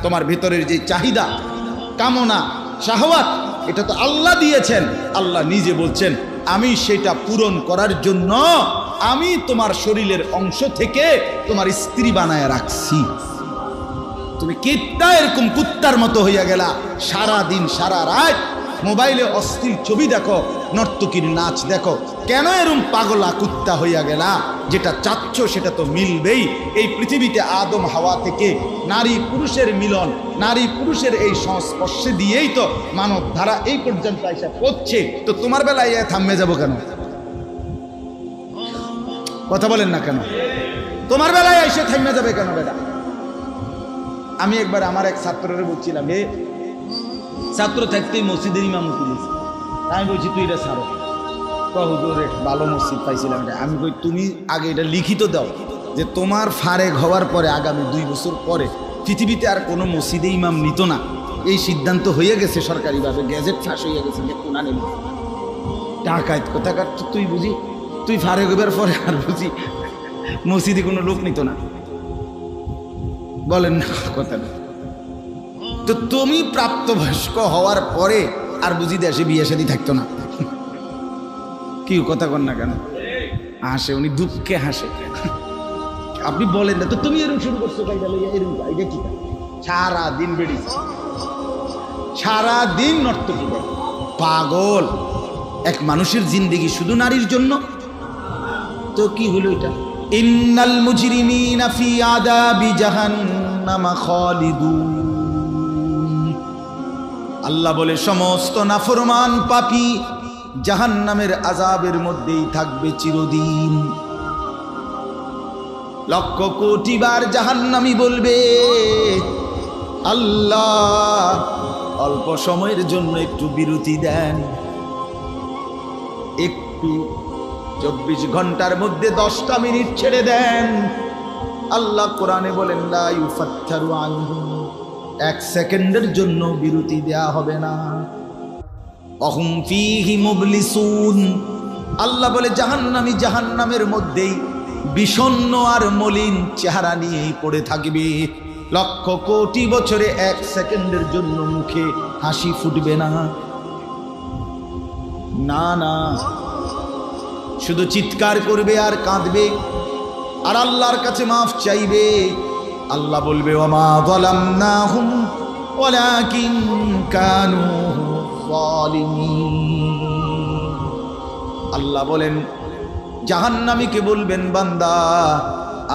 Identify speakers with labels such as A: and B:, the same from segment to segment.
A: তোমার ভিতরের যে চাহিদা, কামনা, শাহওয়াত, এটা তো আল্লাহ দিয়েছেন। আল্লাহ নিজে বলছেন, আমি সেটা পূরণ করার জন্য আমি তোমার শরীরের অংশ থেকে তোমার স্ত্রী বানায় রাখছি। তুমি কিত্তা এরকম কুত্তার মতো হইয়া গেলা, সারা দিন সারা রাত মোবাইলে অশ্লীল ছবি দেখো, নর্তকীর নাচ দেখো, কেন এরকম পাগলা কুত্তা হইয়া গেলা? যেটা চাচ্ছ সেটা তো মিলবেই। এই পৃথিবীতে আদম হাওয়া থেকে নারী পুরুষের মিলন, নারী পুরুষের এই সংস্পর্শে দিয়েই তো মানব ধারা এই পর্যন্ত এসে পড়ছে। তো তোমার বেলায় থামে যাব কেন? কথা বলেন না কেন? তোমার বেলায় এসে থামে যাবে কেন বেটা? আমি একবার আমার এক ছাত্রের বলছিলাম, ছাত্র থাকতেই মসজিদের ইমাম তুলেছি, আমি বলছি তুই এটা ছাড়ো। হুজুরে ভালো মসজিদ পাইছিলাম। আমি কই তুমি আগে এটা লিখিত দাও যে তোমার ফারেক হওয়ার পরে আগামী 2 বছর পরে পৃথিবীতে আর কোনো মসজিদে ইমাম নিত না, এই সিদ্ধান্ত হয়ে গেছে সরকারিভাবে, গ্যাজেট ফাঁস হয়ে গেছে। কোনা নেব টাকায় কোথাকার তুই বুঝি, তুই ফারেক হবার পরে আর বুঝি মসজিদে কোনো লোক নিত না। বলেন না কথা না? তো তুমি প্রাপ্তবয়স্ক হওয়ার পরে আর বুঝি দেশে বিয়ে শাদী থাকতো না। কি কথা কন না কেন? হাসে উনি, দুঃখে হাসে। আপনি বলেন না তো তুমি এরকম শুরু করছো, কি সারাদিন বেড়েছে, সারাদিন নর্তকী পাগল। এক মানুষের জিন্দেগি শুধু নারীর জন্য? তো কি হলো এটা? ইন্নাল মুজরিমিনা ফি আযাবি জাহান্নাম খালিদুন। আল্লাহ বলে সমস্ত নাফরমান পাপী জাহান্নামের আযাবের মধ্যেই থাকবে চিরদিন। লক্ষ কোটি বার জাহান্নামী বলবে, আল্লাহ অল্প সময়ের জন্য একটু বিরতি দেন, একটু 24 ঘন্টার মধ্যে 10টা মিনিট ছেড়ে দেন। আল্লাহ কোরআনে বলেন, লা ইউফাত্তারু আনহু, 1 সেকেন্ডের জন্য বিরতি দেয়া হবে না। অহুম ফীহি মুবলিসুন। আল্লাহ বলে জাহান্নামী জাহান্নামের মধ্যেই বিষণ্ণ আর মলিন চেহারা নিয়েই পড়ে থাকবে। লক্ষ কোটি বছরে 1 সেকেন্ডের জন্য মুখে হাসি ফুটবে না। না না, শুধু চিৎকার করবে আর কাঁদবে আর আল্লাহর কাছে মাফ চাইবে। আল্লাহ বলবে, ওয়ামা যালামনাহুম ওয়ালাকিন কানু যালিমিন। আল্লাহ বলেন জাহান্নামীকে বলবেন, বান্দা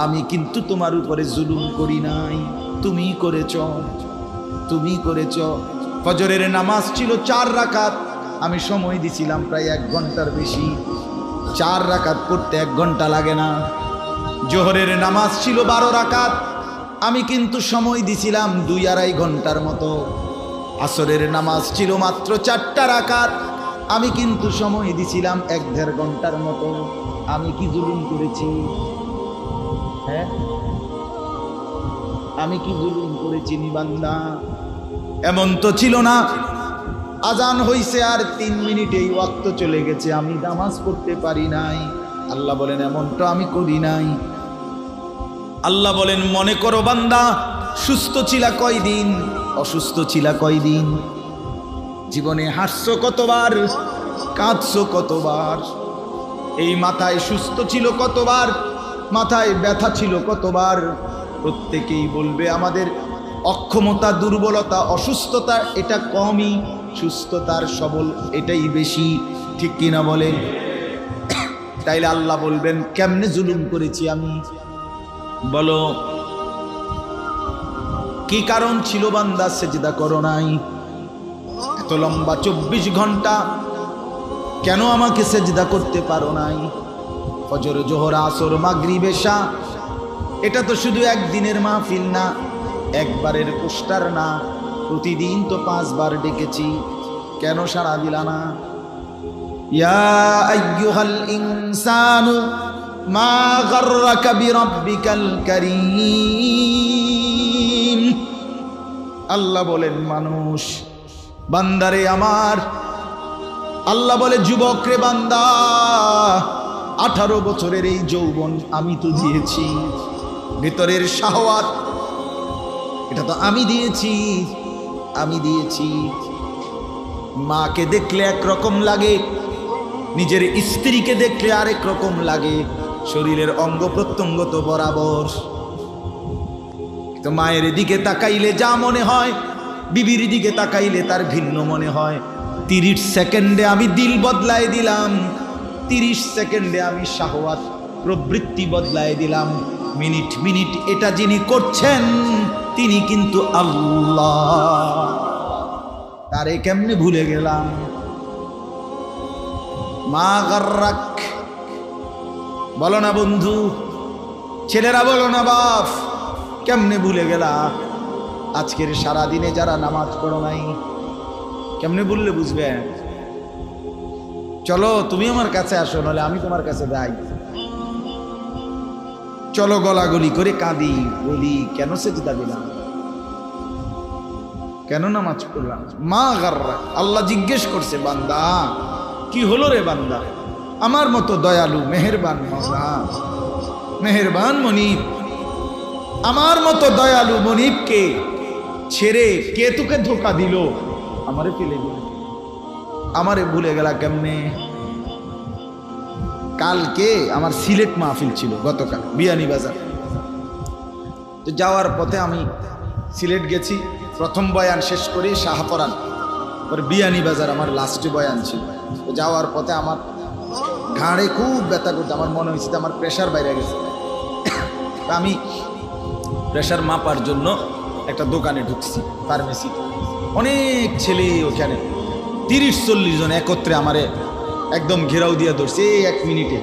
A: আমি কিন্তু তোমার উপরে জুলুম করি নাই, তুমি করেছ, তুমি করেছ। ফজরের নামাজ ছিল 4 রাকাত, আমি সময় দিছিলাম প্রায় 1 ঘন্টার বেশি। 4 রাকাত পড়তে 1 ঘন্টা লাগে না। জোহরের নামাজ ছিল 12 রাকাত, আমি কিন্তু সময় দিছিলাম 2-2.5 ঘন্টার মতো। আসরের নামাজ ছিল মাত্র 4টা রাকাত, আমি কিন্তু সময় দিছিলাম 1-1.5 ঘন্টার মতো। আমি কি জুলুম করেছি? হ্যাঁ, আমি কি জুলুম করেছি বান্দা? এমন তো ছিল না আজান হইছে আর 3 মিনিটেই ওয়াক্ত চলে গেছে, আমি নামাজ পড়তে পারি নাই। আল্লাহ বলেন এমন তো আমি করি নাই। আল্লাহ বলেন, মনে করো বান্দা, সুস্থ ছিলা কয়দিন, অসুস্থ ছিলা কয়দিন, জীবনে হাসছো কতবার, কাঁদছো কতবার, এই মাথায় সুস্থ ছিল কতবার, মাথায় ব্যথা ছিল কতবার। প্রত্যেকেই বলবে আমাদের অক্ষমতা, দুর্বলতা, অসুস্থতা এটা কমই, সুস্থতার সবল এটাই বেশি, ঠিক কিনা বলেন? তাইলে আল্লাহ বলবেন কেমনে জুলুম করেছি আমি? বলো কি কারণ ছিল বান্দা সেজদা করো নাই? এত লম্বা 24 ঘন্টা কেন আমাকে সেজদা করতে পারো নাই? ফজর, জোহর, আসর, মাগরিব, এশা, এটা তো শুধু একদিনের মাহফিল না, একবারের পোস্টার না, প্রতিদিন তো 5 বার ডেকেছি, কেন সাড়া দিলা না? ইয়া আইয়ুহাল ইনসানু মা গাররাকা বিরাব্বিকাল কারীম। আল্লাহ বলেন মানুষ, বান্দারে আমার, আল্লাহ বলে যুবক রে বান্দা, 18 বছরের এই যৌবন আমি তো দিয়েছি, ভিতরের শাহওয়াত এটা তো আমি দিয়েছি, আমি দিয়েছি। মাকে দেখলে একরকম লাগে, নিজের স্ত্রীকে দেখলে আরেক রকম লাগে। শরীরের অঙ্গ প্রত্যঙ্গ তো বরাবর। তো মায়ের দিকে তাকাইলে যা মনে হয়, বিবির দিকে তাকাইলে তার ভিন্ন মনে হয়। 30 সেকেন্ডে আমি দিল বদলায় দিলাম, 30 সেকেন্ডে আমি শাহওয়াত প্রবৃত্তি বদলায় দিলাম। মিনিট মিনিট এটা যিনি করছেন তিনি কিন্তু আল্লাহ। তারে কেমনে ভুলে গেলাম? মা গাররাক, বলো না বন্ধু, ছেলেরা বলো না বাপ, কেমনে ভুলে গেলা? আজকের সারা দিনে যারা নামাজ পড়ো নাই, কেমনে বললে বুঝবে? চলো তুমি আমার কাছে আসো, নাহলে আমি তোমার কাছে যাই। চলো গলাগলি করে কাঁদি, বলি কেন সেজদা দিলাম, কেন নামাজ পড়লাম? মা গাররাক, আল্লাহ জিজ্ঞেস করছে, বান্দা কি হলো রে বান্দা? আমার মতো দয়ালু মেহেরবান মওলা, মেহেরবান মনিব, আমার মতো দয়ালু মনিবকে ছেড়ে কে তোকে ধোকা দিল? আমারে ফেলে দিল, আমারে ভুলে গেলা কেমনে? কালকে আমার সিলেট মাহফিল ছিল, গতকাল বিয়ানীবাজার। তো যাওয়ার পথে আমি সিলেট গেছি, প্রথম বয়ান শেষ করে শাহপরান, পরে বিয়ানীবাজার আমার লাস্টে বয়ান ছিল। তো যাওয়ার পথে আমার ঘাড়ে খুব ব্যথা করছে, আমার মনে হয়েছে আমার প্রেশার বাইরে গেছে। আমি প্রেশার মাপার জন্য একটা দোকানে ঢুকছি, ফার্মেসি। অনেক ছেলে ওখানে 30-40 জন একত্রে আমারে একদম ঘেরাও দিয়ে ধরছে 1 মিনিটে।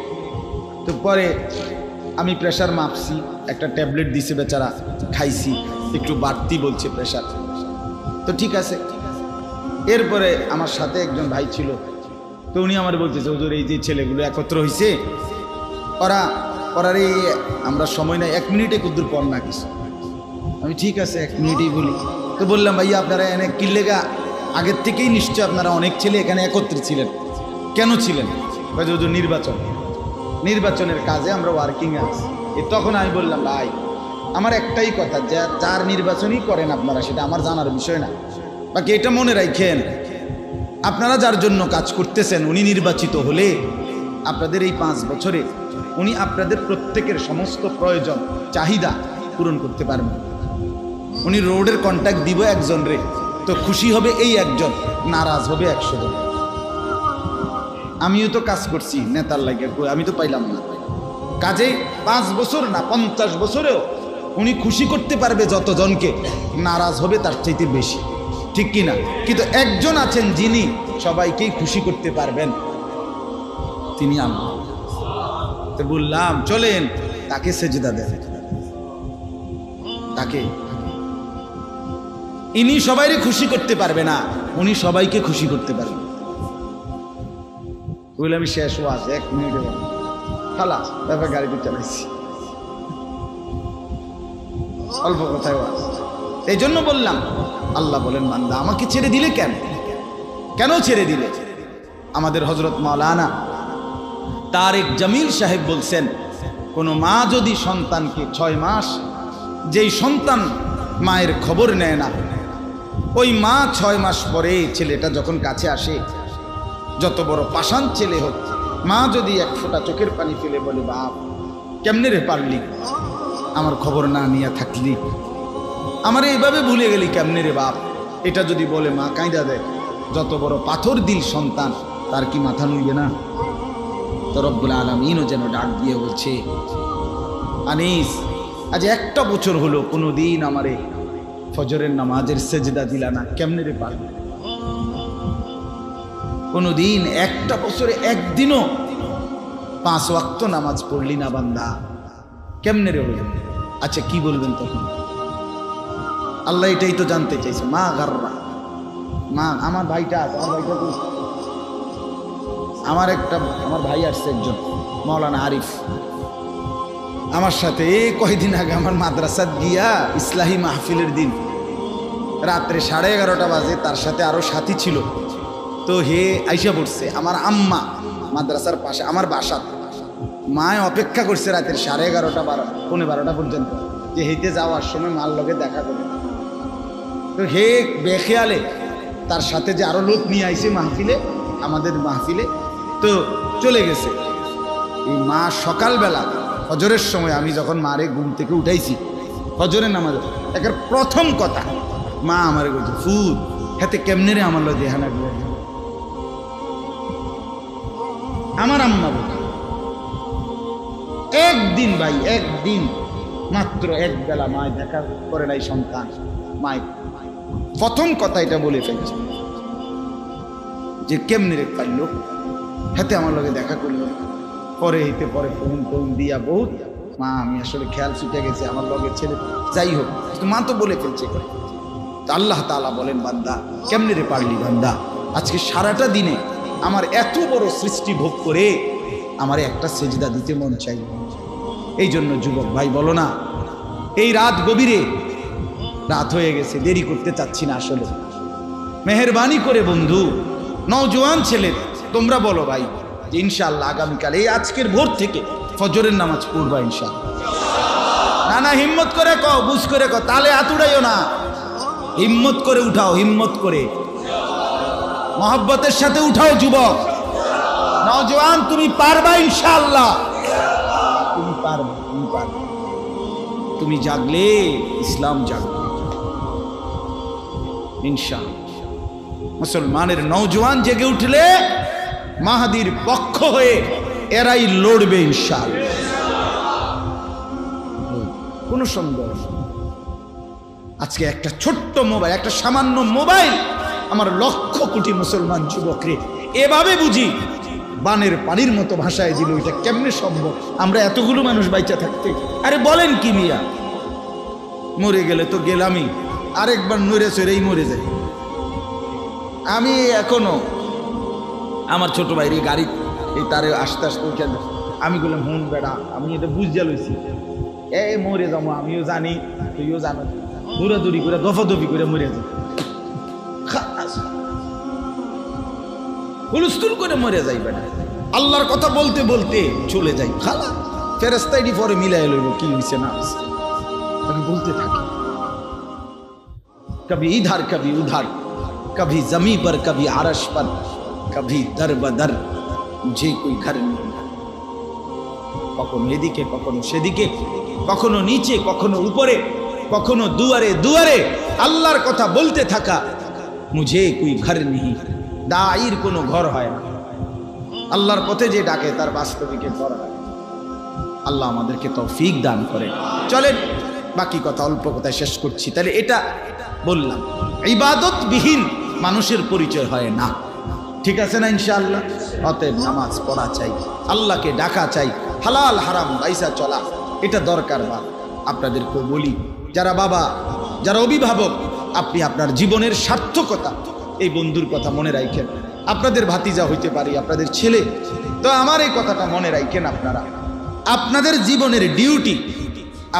A: তো পরে আমি প্রেশার মাপছি, একটা ট্যাবলেট দিছে বেচারা, খাইছি, একটু বাড়তি বলছে প্রেশার। তো ঠিক আছে। এরপরে আমার সাথে একজন ভাই ছিল, তো উনি আমার বলতেছে, হুজুর এই যে ছেলেগুলো একত্র হয়েছে, ওরা রে আমরা সময় নাই, 1 মিনিটে কুদ্দুর পর না কিছু। আমি ঠিক আছে 1 মিনিটেই বলি। তো বললাম, ভাইয়া আপনারা এনে কিল্লেগা আগের থেকেই নিশ্চয় আপনারা অনেক ছেলে এখানে একত্রে ছিলেন, কেন ছিলেন? হুজুর নির্বাচনের কাজে আমরা ওয়ার্কিংয়ে আছি। তখন আমি বললাম, ভাই আমার একটাই কথা, যার নির্বাচনই করেন আপনারা, সেটা আমার জানার বিষয় না। বাকি এটা মনে রাখেন, আপনারা যার জন্য কাজ করতেছেন উনি নির্বাচিত হলে আপনাদের এই 5 বছরে উনি আপনাদের প্রত্যেকের সমস্ত প্রয়োজন চাহিদা পূরণ করতে পারবেন। উনি রোডের কন্ট্যাক্ট দিব একজন রে, তো খুশি হবে এই একজন, নারাজ হবে 100 জন। আমিও তো কাজ করছি নেতার লাগে, আমি তো পাইলাম না। কাজে 5 বছর না 50 বছরেও উনি খুশি করতে পারবে যতজনকে, নারাজ হবে তার চাইতে বেশি, ঠিক কিনা? কিন্তু একজন আছেন যিনি সবাইকেই খুশি করতে পারবেন, তিনি আল্লাহ। তো বললাম চলেন তাকে সেজদা দেন, তাকে। ইনি সবাইকে খুশি করতে পারবে না, উনি সবাইকে খুশি করতে পারবেন। বলে আমি শেষ ওয়াজ 1 মিনিটে খালাস, তারপর গাড়িতে চালাইছি, অল্প কথায় ওয়াজ। এই জন্য বললাম, আল্লাহ বলেন, বান্দা আমাকে ছেড়ে দিলে কেন? কেন ছেড়ে দিলে? আমাদের হযরত মাওলানা তারেক জামিল সাহেব বলছেন, কোনো মা যদি সন্তানকে 6 মাস, যেই সন্তান মায়ের খবর নেয় না, ওই মা 6 মাস পরে ছেলেটা যখন কাছে আসে, যত বড় পাষাণ ছেলে হোক, মা যদি 1 ফোঁটা চোখের পানি ফেলে বলে, বাপ কেমনে রে পারলি, আমার খবর না নিয়ে থাকলি, আমার এইভাবে ভুলে গেলি কেমনে রে বাপ, এটা যদি বলে মা কাঁদা দেয়, যত বড় পাথর দিল সন্তান, তার কি মাথা নুইবে না? তো রব্বুল আলামিনও যেন ডাক দিয়ে বলছে, আনিস আজ 1টা বছর হলো কোনোদিন আমারে ফজরের নামাজের সেজদা দিলা না, কেমনে রে পারলি? কোনোদিন 1টা বছরে একদিনও 5 ওয়াক্ত নামাজ পড়লি না বান্দা, কেমনে রে হলো? আচ্ছা কি বলবেন তখন? আল্লাহ এটাই তো জানতে চাইছে। মা গাররা, মা আমার ভাইটা আছে, আমার ভাই আসছে একজন, মাওলানা আরিফ, আমার সাথে কয়দিন আগে আমার মাদ্রাসাত গিয়া ইসলাহি মাহফিলের দিন রাত্রে 11:30 বাজে, তার সাথে আরো সাথী ছিল, তো হে আইসা পড়ছে। আমার আম্মা মাদ্রাসার পাশে আমার বাসা, মায় অপেক্ষা করছে রাতের 11:30 12 পৌনে 12টা পর্যন্ত, যে হেঁটে যাওয়ার সময় মার লগে দেখা করে। তো হে বেখেয়ালে তার সাথে যে আরো লোক নিয়ে আইছে মাহফিলে, আমাদের মাহফিলে, তো চলে গেছে। এই মা সকালবেলা ফজরের সময় আমি যখন মারে ঘুম থেকে উঠাইছি ফজরের নামাজ, একের প্রথম কথা মা আমারে বলছে, ফুদ হাতে কেমনে রে আমার লোক দেহানা গেল। আমার আম্মা বলছে একদিন ভাই, একদিন মাত্র এক বেলা মায় দেখা করে নাই সন্তান, মায় প্রথম কথা এটা বলে ফেলছে যে কেমনে রে পাইল, হাতে আমার লগে দেখা করলো। পরে হইতে পরে ফোন দিয়া বহুত, মা আমি আসলে খেয়াল ছুটে গেছে আমার লগে ছেলে, যাই হোক মা তো বলে ফেলছে। আল্লাহ তাআলা বলেন, বান্দা কেমনে রে পারলি বান্দা, আজকে সারাটা দিনে আমার এত বড় সৃষ্টি ভোগ করে আমার একটা সেজদা দিতে মন চাই। এই জন্য যুবক ভাই বলো না, এই রাত গভীরে, রাত হয়ে গেছে, দেরি করতে চাচ্ছি না আসলে, মেহেরবানি করে বন্ধু নওজোয়ান ছেলে তোমরা বলো ভাই যে ইনশাআল্লাহ আগামীকাল এই আজকের ভোর থেকে ফজরের নামাজ পড়বা ইনশাআল্লাহ। না না হিম্মত করে কও, বুঝ করে কও, তালে হাত উড়াইও না, হিম্মত করে উঠাও, হিম্মত করে মহব্বতের সাথে উঠাও যুবক নওজোয়ান, তুমি পারবা ইনশাআল্লাহ, তুমি পারবা, তুমি পারবা। তুমি জাগলে ইসলাম জাগবে ইনশাআল্লাহ। মুসলমানের নওজোয়ান জেগে উঠলে মাহাদির পক্ষ হয়ে এরাই লড়বে ইনশাআল্লাহ, কোনো সন্দেহ। আজকে একটা ছোট্ট মোবাইল, একটা সামান্য মোবাইল আমার লক্ষ কোটি মুসলমান যুবকরে এভাবে বুঝি বানের পানির মতো ভাষায় দিল। এটা কেমনে সম্ভব? আমরা এতগুলো মানুষ বাইচা থাকতে, আরে বলেন কি মিয়া, মরে গেলে তো গেলামই, আরেকবার নড়ে চড়েই মরে যায়। আমি এখনো আমার ছোট ভাইরে গাড়ি এই তারে আস্তে আস্তে উঠে, আমি বললাম হুন বেড়া, আমি এটা বুঝতে লইছি, মরে যাবো, আমিও জানি তুইও জানো, দৌড়াদৌড়ি করে দফাদফি করে মরে যাবো, হুলস্থুল করে মরে যাই বেড়া। আল্লাহর কথা বলতে বলতে চলে যাই, খালা ফেরেস্তাইডি পরে মিলাই লইব কি হয়েছে না হয়েছে, আমি বলতে থাকি। কবি ইধার কবি উধার, কবি জমি पर कभी आरश पर, कभी दर बदर যে কই ঘর নেই। কখনো এদিকে কখনো সেদিকে, কখনো নিচে কখনো উপরে, কখনো দুয়ারে দুয়ারে আল্লাহর কথা বলতে থাকা। মুঝে কোই ঘর নেই, দায়ীর কোনো ঘর হয় না, আল্লাহর পথে যে ডাকে তার বাস্তবিকে ঘর হয়। আল্লাহ আমাদেরকে তৌফিক দান করে। চলেন বাকি কথা অল্প কথায় শেষ করছি। তাহলে এটা বললাম, ইবাদত বিহীন মানুষের পরিচয় হয় না, ঠিক আছে না ইনশাআল্লাহ? অতএব নামাজ পড়া চাই, আল্লাহকে ডাকা চাই, হালাল হারাম বাইসা চলা এটা দরকার। বা আপনাদেরকে বলি, যারা বাবা, যারা অভিভাবক, আপনি আপনার জীবনের সার্থকতা এই বন্ধুর কথা মনে রাখেন। আপনাদের ভাতিজা হইতে পারি, আপনাদের ছেলে, তো আমার এই কথাটা মনে রাখেন। আপনারা আপনাদের জীবনের ডিউটি,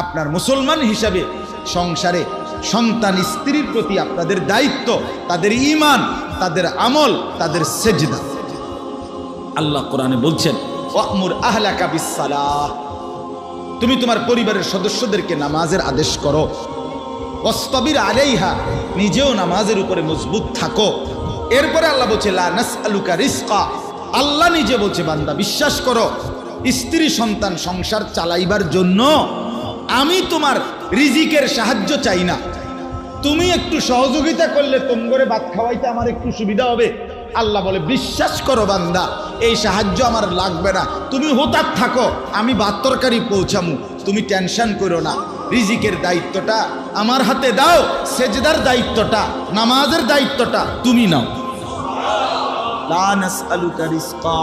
A: আপনার মুসলমান হিসাবে সংসারে সন্তান স্ত্রীর প্রতি আপনাদের দায়িত্ব, তাদের ঈমান, তাদের আমল, তাদের সেজদা। আল্লাহ কোরআনে বলছেন, ওয়া'মুর আহলাকা বিসসালাহ, তুমি তোমার পরিবারের সদস্যদেরকে নামাজের আদেশ করো। ওয়াসতাবির আলাইহা, নিজেও নামাজের উপরে মজবুত থাকো। এরপরে আল্লাহ বলছে, লা নাসআলুকা রিজকা, আল্লাহ নিজে বলছে, বান্দা বিশ্বাস করো, স্ত্রী সন্তান সংসার চালাইবার জন্য আমি তোমার রিজিকের সাহায্য চাই না। তুমি একটু সহযোগিতা করলে তোমরে ভাত খাওয়াইতে আমার একটু সুবিধা হবে। আল্লাহ বলে, বিশ্বাস করো বান্দা, এই সাহায্য আমার লাগবে না, তুমি হোতার থাকো, আমি ভাত তরকারি পৌঁছামু, তুমি টেনশন করো না। রিজিকের দায়িত্বটা আমার হাতে দাও, সেজদার দায়িত্বটা, নামাজের দায়িত্বটা তুমি নাও। লা নাসআলুকা রিজকা,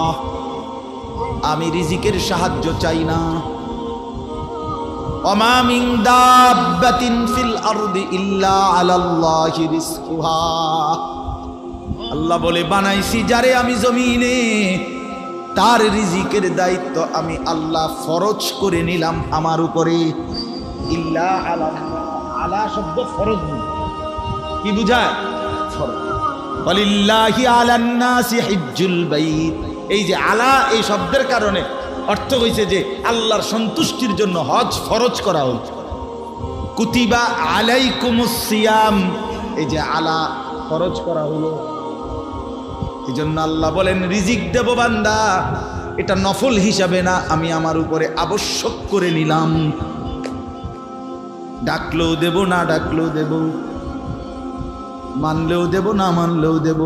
A: আমি রিজিকের সাহায্য চাই না। ওমা মিন দাব্বাতিন ফিল আরদি ইল্লা আলাল্লাহি রিজকুহা, আল্লাহ বলে, বানাইছি যারে আমি জমিনে, তার রিজিকের দায়িত্ব আমি আল্লাহ ফরজ করে নিলাম আমার উপরে। ইল্লা আলাল্লাহ, আলা শব্দ ফরজ কি বুঝায়? ফরজ। ওয়ালিল্লাহি আলান নাসি হিজ্জুল বাইত, এই যে আলা এই শব্দের কারণে অর্থ হয়েছে যে আল্লাহর সন্তুষ্টির জন্য হজ ফরজ করা হয়েছে। কুতিবা আলাইকুমুস সিয়াম, এই যে আলা খরচ করা হলো। এই জন্য আল্লাহ বলেন রিজিক দেব বান্দা, এটা নফল হিসাবে না, আমি আমার উপরে আবশ্যক করে নিলাম। ডাকলেও দেব, না ডাকলেও দেব, মানলেও দেব, না মানলেও দেব।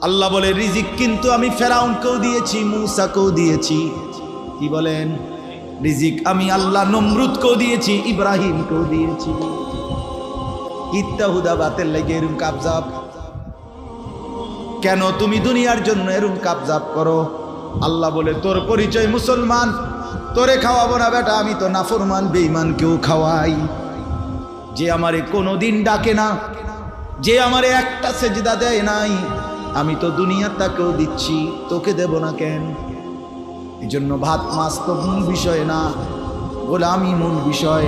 A: আল্লাহ বলে রিজিক কিন্তু আমি ফেরাউনকেও দিয়েছি, মূসাকেও দিয়েছি। কি বলেন? রিজিক আমি আল্লাহ নমরুদকেও দিয়েছি, ইব্রাহিমকেও দিয়েছি। ইত্তাহুদা বাতের লাগে এরকম কাবজাব কেন? তুমি দুনিয়ার জন্য এরকম কাবজাব করো। আল্লাহ বলে তোর পরিচয় মুসলমান, তোরে খাওয়াবো না বেটা, আমি তো নাফরমান বেঈমান কেউ খাওয়াই। যে আমারে কোনোদিন ডাকে না, যে আমারে একটা সেজদা দেয় নাই, আমি তো দুনিয়ার তাকেও দিচ্ছি, তোকে দেব না কেন? এই জন্য ভাত মাছ তো মূল বিষয় না, গোলামি মূল বিষয়,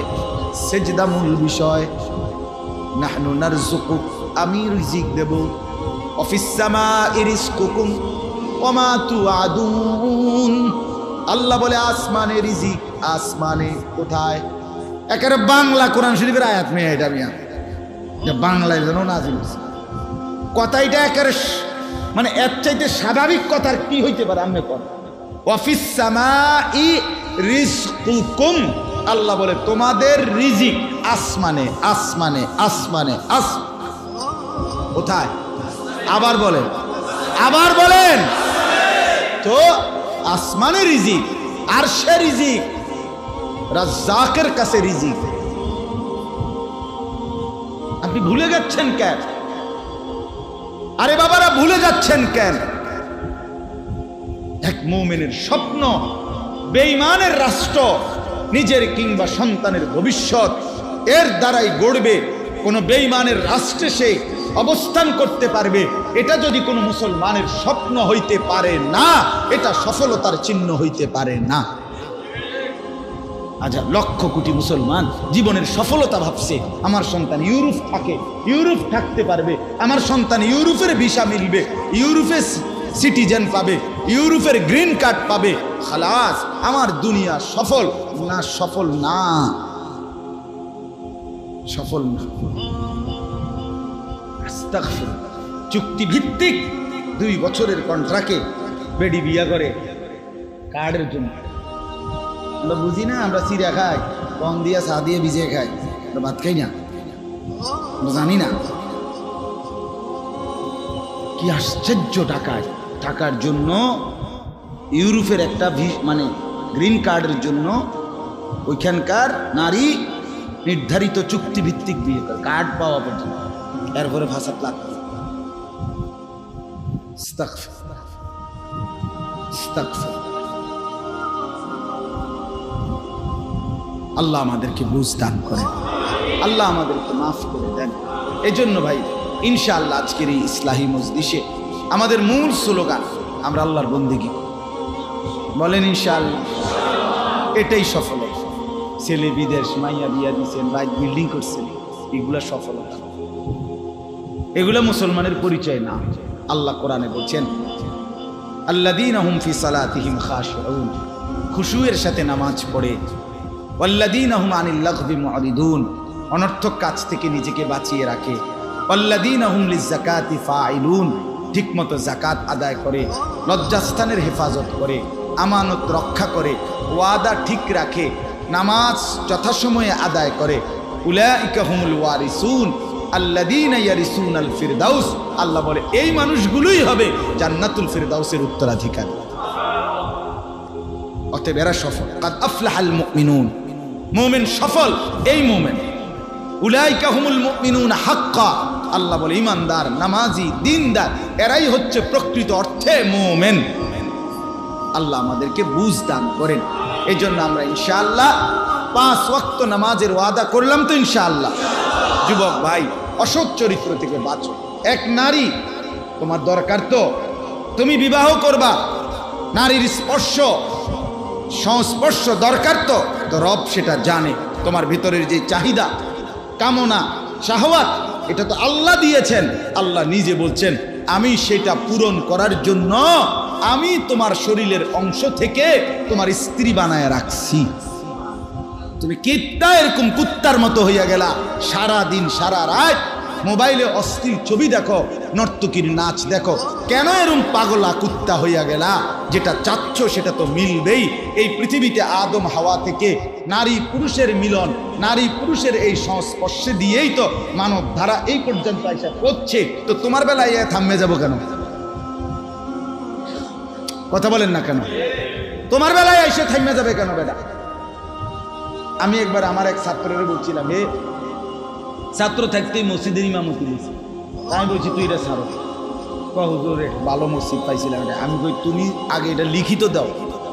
A: সেজদা মূল বিষয়। নাহনু নারযুকুক, আমি রিজিক দেব। অফিস সামাই রিজকুকুম ওয়া মা তুআদুন। আল্লাহ বলে আসমানে রিজিক, আসমানে কোথায়? একেবারে বাংলা কোরআন শরীফের আয়াত মেয়ে এটা মিয়া, বাংলায় যেন নাজিল হয়েছে কথা। এটা একেবারে মানে এর চাইতে স্বাভাবিক কথার কি হইতে পারে? আপনি কোন অফিস সামাই রিজকুকুম, আল্লাহ বলে তোমাদের রিজিক আসমানে, আসমানে, আসমানে, কোথায়? আবার বলেন, আবার বলেন। তো আসমানে রিজিক, আরশে রিজিক, রাজ্জাকের কাছে রিজিক। আপনি ভুলে যাচ্ছেন কেন? আরে বাবারা ভুলে যাচ্ছেন কেন? এক মুমিনের স্বপ্ন বেঈমানের রাষ্ট্র নিজের কিংবা সন্তানের ভবিষ্যৎ এর দ্বারাই গড়বে। কোনো বেঈমানের রাষ্ট্রে সে অবস্থান করতে পারবে, এটা যদি কোনো মুসলমানের স্বপ্ন হইতে পারে না, এটা সফলতার চিহ্ন হইতে পারে না। আচ্ছা, লক্ষ কোটি মুসলমান জীবনের সফলতা ভাবছে আমার সন্তান ইউরোপ থাকে, ইউরোপ থাকতে পারবে, আমার সন্তান ইউরোপের ভিসা মিলবে, ইউরোপের সিটিজেন পাবে, ইউরোপের গ্রিন কার্ড পাবে, খালাস আমার দুনিয়া সফল। না, সফল না, সফল না। চুক্তি ভিত্তিক 2 বছরের কন্ট্রাক্টে বেডি বিয়া করে কার্ডের জন্য। আমরা বুঝি না, আমরা চিড়া খাই, কম দিয়া চা দিয়ে ভিজিয়ে খাই, আমরা ভাত খাই না, আমরা জানি না। কি আশ্চর্য! টাকার জন্য ইউরোপের একটা মানে গ্রিন কার্ডের জন্য ওইখানকার নারী নির্ধারিত চুক্তি ভিত্তিক বিয়ে করে কার্ড পাওয়া পর্যন্ত, এরপরে ভাষাত লাগবে। আল্লাহ আমাদেরকে বুঝ দান করেন, আল্লাহ আমাদেরকে মাফ করে দেন। এই জন্য ভাই ইনশাআল্লাহ আজকের এই ইসলাহী মজলিসে আমাদের মূল স্লোগান আমরা আল্লাহর বন্দেগী বলেন ইনশাআল্লাহ। এটাই সফলতা। ছেলে বিদেশ, মাইয়া বিয়া দিচ্ছেন, বাইক বিল্ডিং করছেন, এগুলা সফলতা, এগুলা মুসলমানের পরিচয় না। আল্লাহ কোরআনে বলছেন আল্লাযীনা হুম ফি সালাতিহিম খাশিউন, খুশুয়ের সাথে নামাজ পড়ে, ওয়াল্লাযীনা হুম আনিল লাগবি মুরিদুন, অনর্থক কাজ থেকে নিজেকে বাঁচিয়ে রাখে, ওয়াল্লাযীনা হুম লিযাকাতি ফাইলুন, ঠিকমতো যাকাত আদায় করে, লজ্জাস্থানের হেফাজত করে, আমানত রক্ষা করে, ওয়াদা ঠিক রাখে, নামাজ যথাসময়ে আদায় করে, উলাইকা হুমুল ওয়ারিসুন আল্লাযীনা ইয়ারিসুনাল ফিরদাউস, আল্লাহ বলে এই মানুষগুলোই হবে জান্নাতুল ফিরদাউসের উত্তরাধিকারী। অতএব এরা সফল। কাদ আফলাহাল মুমিনুন, মুমিন সফল এই মুমিন। উলাইকা হুমুল মুমিনুন হাক্কা, আল্লাহ বলে ইমানদার, নামাজি, দিনদার এরাই হচ্ছে প্রকৃত অর্থে মুমিন। আল্লাহ আমাদেরকে বুঝ দান করেন। এই জন্য আমরা ইনশাআল্লাহ 5 ওয়াক্ত নামাজের ওয়াদা করলাম তো ইনশাআল্লাহ। যুবক ভাই, অসৎ চরিত্র থেকে বাঁচো। এক নারী তোমার দরকার, তো তুমি বিবাহ করবা, নারীর সংস্পর্শ দরকার, তো রব সেটা জানে। তোমার ভিতরের যে চাহিদা, কামনা, শাহওয়াত, এটা তো আল্লাহ দিয়েছেন। আল্লাহ নিজে বলছেন আমি সেটা পূরণ করার জন্য আমি তোমার শরীরের অংশ থেকে তোমার স্ত্রী বানায় রাখছি। তুমি কিত্তা এরকম কুত্তার মতো হইয়া গেলা, সারা দিন সারা রাত মোবাইলে অশ্লীল ছবি দেখো, নর্তকীর নাচ দেখো। কেন এরম পাগলা কুত্তা হইয়া গেলা? যেটা চাচ্ছ সেটা তো মিলবেই। এই পৃথিবীতে আদম হাওয়া থেকে নারী পুরুষের মিলন, নারী পুরুষের এই সংস্পর্শে দিয়েই তো মানব ধারা এই পর্যন্ত এসে পড়ছে। তো তোমার বেলায় থামে যাব কেন? কথা বলেন না কেন? তোমার বেলায় এসে থামে যাবে কেন বেটা? আমি একবার আমার এক ছাত্রের বলছিলাম, হে ছাত্র থাকতেই মসজিদের ইমামতি দিয়েছি। আমি বলছি তুই এটা ছাড়ো। হুজুর ভালো মসজিদ পাইছিলাম এটা। আমি কই তুমি আগে এটা লিখিত দাও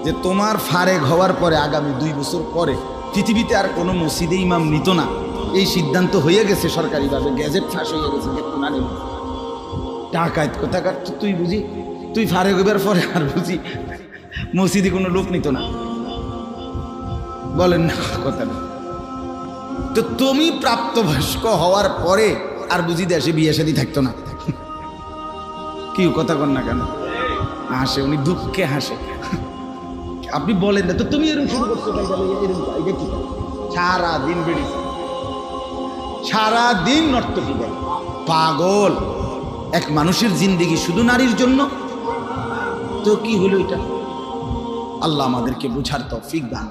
A: যে তোমার ফারেক হওয়ার পরে আগামী 2 বছর পরে পৃথিবীতে আর কোনো মসজিদে ইমাম নিত না। এই সিদ্ধান্ত হয়ে গেছে সরকারিভাবে, গ্যাজেট ফাঁস হয়ে গেছে যে না নিব। টাকায় কোথাকার তুই বুঝি, তুই ফারেক হইবার পরে আর বুঝি মসজিদে কোনো লোক নিত না। বলেন না কথা না? তো তুমি প্রাপ্তবয়স্ক হওয়ার পরে আর বুঝি দেশে বিয়ে শাদী থাকতো না? কি কথা কন না কেন? হাসে উনি, দুঃখে হাসে। আপনি বলেন না তো তুমি এরকম শুরু করছো, সারাদিন বেড়েছে, সারাদিন নর্তকী দেয়। পাগল এক মানুষের জিন্দেগি শুধু নারীর জন্য। তো কি হলো এটা? আল্লাহ আমাদেরকে বুঝার তৌফিক দান।